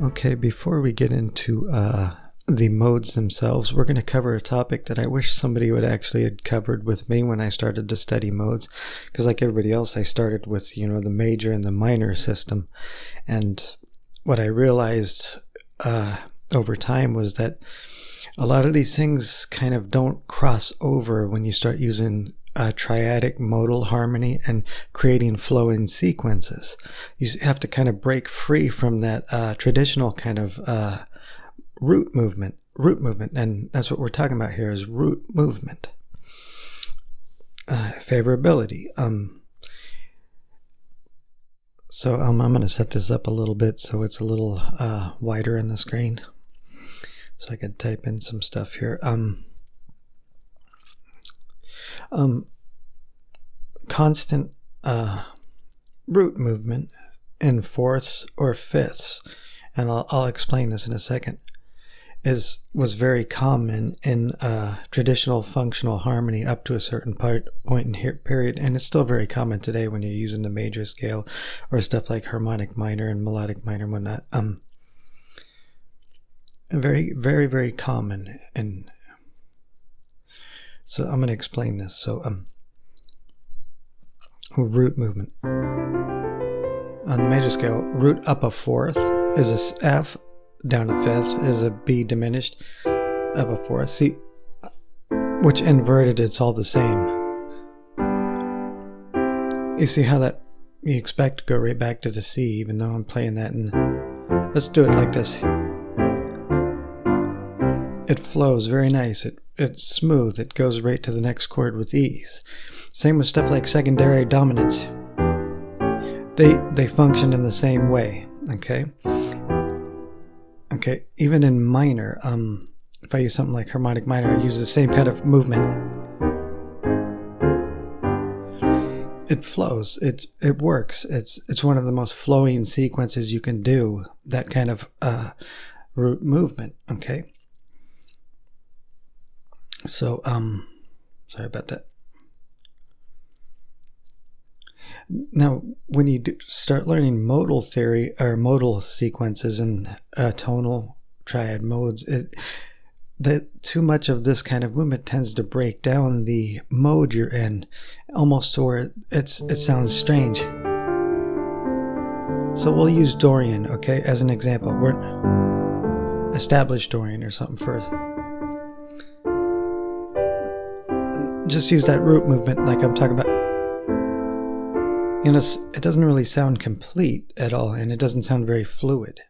Okay, before we get into the modes themselves, we're going to cover a topic that I wish somebody would actually had covered with me when I started to study modes, because like everybody else, I started with, the major and the minor system. And what I realized over time was that a lot of these things kind of don't cross over when you start using triadic modal harmony and creating flow-in sequences. You have to kind of break free from that traditional kind of root movement, and that's what we're talking about here is root movement. Favorability. So I'm going to set this up a little bit so it's a little wider on the screen, so I could type in some stuff here. Constant root movement in fourths or fifths, and I'll explain this in a second, was very common in traditional functional harmony up to a certain point in here period, and it's still very common today when you're using the major scale or stuff like harmonic minor and melodic minor and whatnot. Very, very, very common. And so I'm going to explain this. So root movement on the major scale, root up a fourth is a F, down a fifth is a B diminished, up a fourth. See, which inverted, it's all the same. You see how that you expect to go right back to the C, even though I'm playing that. And let's do it like this. It flows very nice. It's smooth. It goes right to the next chord with ease. Same with stuff like secondary dominants. They function in the same way. Okay. Okay. Even in minor, if I use something like harmonic minor, I use the same kind of movement. It flows. It works. It's one of the most flowing sequences you can do. That kind of root movement. Okay. So, sorry about that. Now, when you start learning modal theory or modal sequences and tonal triad modes, too much of this kind of movement tends to break down the mode you're in, almost to where it sounds strange. So we'll use Dorian, okay, as an example. We're established Dorian or something first. Just use that root movement like I'm talking about. It doesn't really sound complete at all, and it doesn't sound very fluid.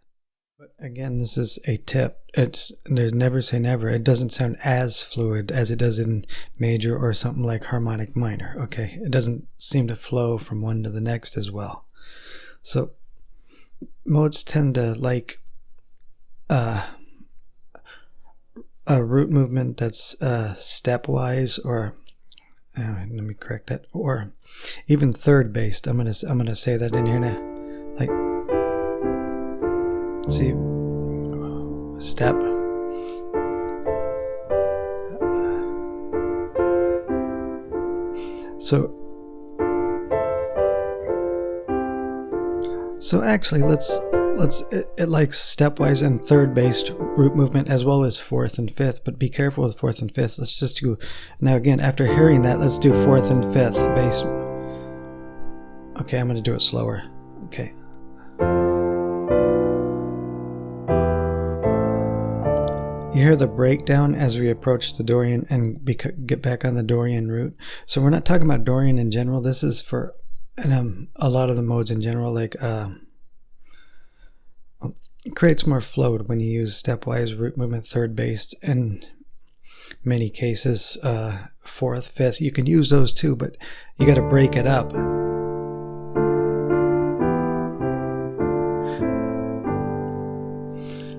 But again, this is a tip. There's never say never. It doesn't sound as fluid as it does in major or something like harmonic minor. Okay, it doesn't seem to flow from one to the next as well. So modes tend to like a root movement that's stepwise, or let me correct that, or even third based. I'm gonna say that in here now. Like, see, step, so actually it likes stepwise and third based root movement as well as fourth and fifth, but be careful with fourth and fifth. Let's just do, now again, after hearing that, let's do fourth and fifth bass. Okay, I'm going to do it slower. Okay. You hear the breakdown as we approach the Dorian and get back on the Dorian root. So we're not talking about Dorian in general. This is for a lot of the modes in general, like it creates more flow when you use stepwise root movement, third based, in many cases fourth, fifth. You can use those too, but you got to break it up.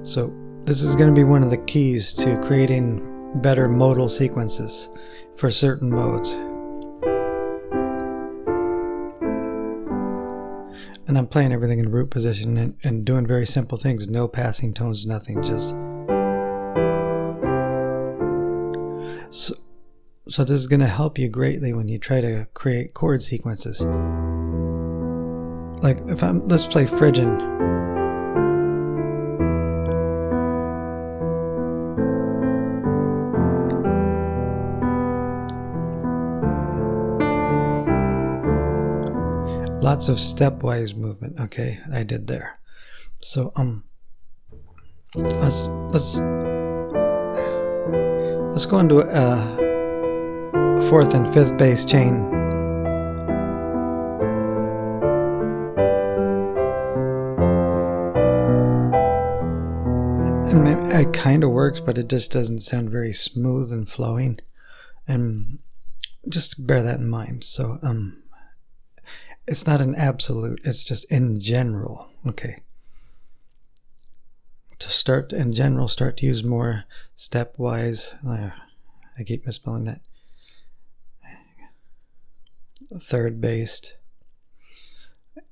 So this is going to be one of the keys to creating better modal sequences for certain modes. And I'm playing everything in root position and doing very simple things. No passing tones, nothing. Just so this is going to help you greatly when you try to create chord sequences. Like let's play Phrygian. lots of stepwise movement. Okay, I did there. So let's go into a fourth and fifth bass chain. And it kind of works, but it just doesn't sound very smooth and flowing, and just bear that in mind. So it's not an absolute, it's just in general. Okay, to start in general, start to use more stepwise. I keep misspelling that. Third based,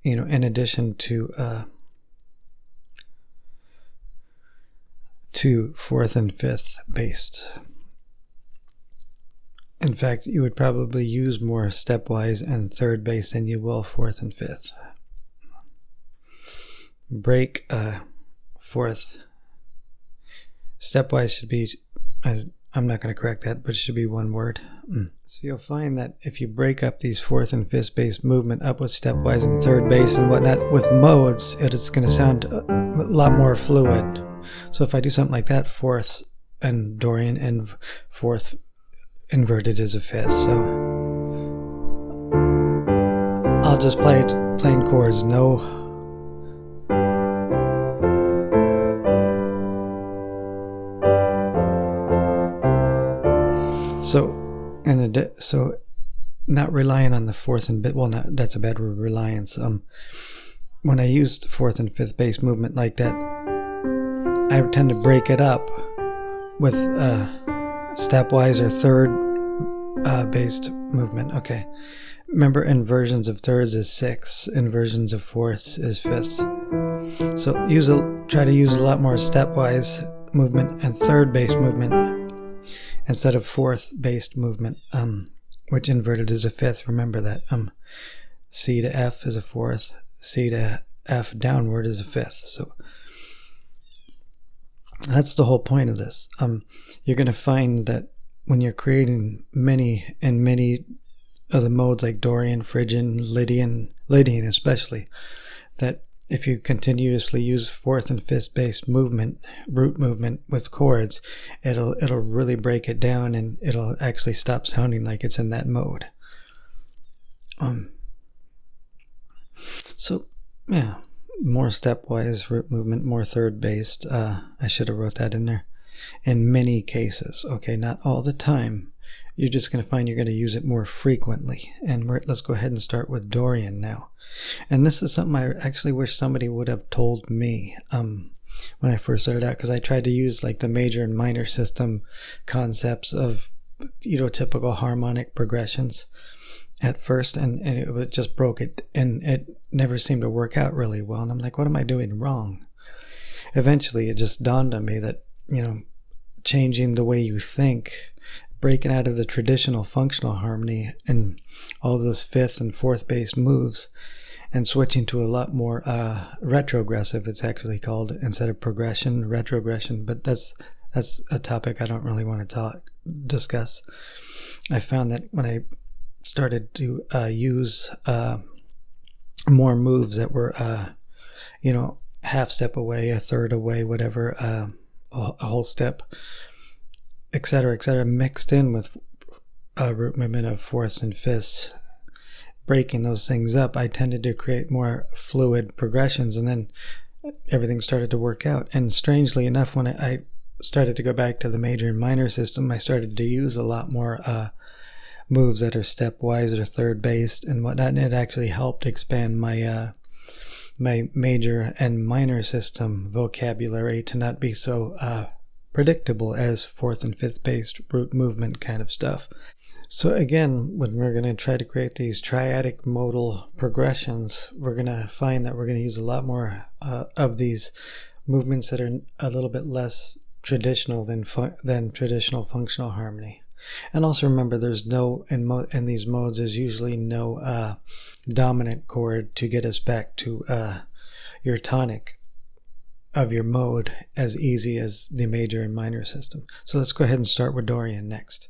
you know, in addition to fourth and fifth based. In fact, you would probably use more stepwise and third bass than you will fourth and fifth. Break fourth. Stepwise should be, I'm not going to correct that, but it should be one word. So you'll find that if you break up these fourth and fifth bass movement up with stepwise and third bass and whatnot with modes, it's going to sound a lot more fluid. So if I do something like that, fourth and Dorian and fourth inverted is a fifth. So I'll just play it plain chords, no. So not relying on the fourth and that's a bad word, reliance. When I used fourth and fifth bass movement like that, I tend to break it up with stepwise or third based movement. Okay, remember, inversions of thirds is sixths, inversions of fourths is fifths. So try to use a lot more stepwise movement and third based movement instead of fourth based movement, which inverted is a fifth. Remember that. C to F is a fourth, C to F downward is a fifth. So that's the whole point of this. You're going to find that when you're creating many of the modes like Dorian, Phrygian, Lydian especially, that if you continuously use fourth and fifth bass movement, root movement with chords, it'll really break it down and it'll actually stop sounding like it's in that mode. So yeah, more stepwise root movement, more third based. I should have wrote that in there. In many cases, okay, not all the time. You're just going to find you're going to use it more frequently. And let's go ahead and start with Dorian now. And this is something I actually wish somebody would have told me when I first started out, because I tried to use like the major and minor system concepts of, you know, typical harmonic progressions at first, and it just broke it, and it never seemed to work out really well. And I'm like, what am I doing wrong? Eventually, it just dawned on me that, you know, changing the way you think, breaking out of the traditional functional harmony and all those fifth and fourth bass moves, and switching to a lot more retrogressive, it's actually called, instead of progression, retrogression. But that's a topic I don't really want to discuss. I found that when I started to use more moves that were, you know, half step away, a third away, whatever, a whole step, etc., mixed in with a root movement of fourths and fifths, breaking those things up, I tended to create more fluid progressions, and then everything started to work out. And strangely enough, when I started to go back to the major and minor system, I started to use a lot more moves that are stepwise or third based and whatnot, and it actually helped expand my my major and minor system vocabulary to not be so predictable as fourth and fifth based root movement kind of stuff. So again, when we're going to try to create these triadic modal progressions, we're going to find that we're going to use a lot more of these movements that are a little bit less traditional than traditional functional harmony. And also remember, there's no, in these modes, there's usually no dominant chord to get us back to your tonic of your mode as easy as the major and minor system. So let's go ahead and start with Dorian next.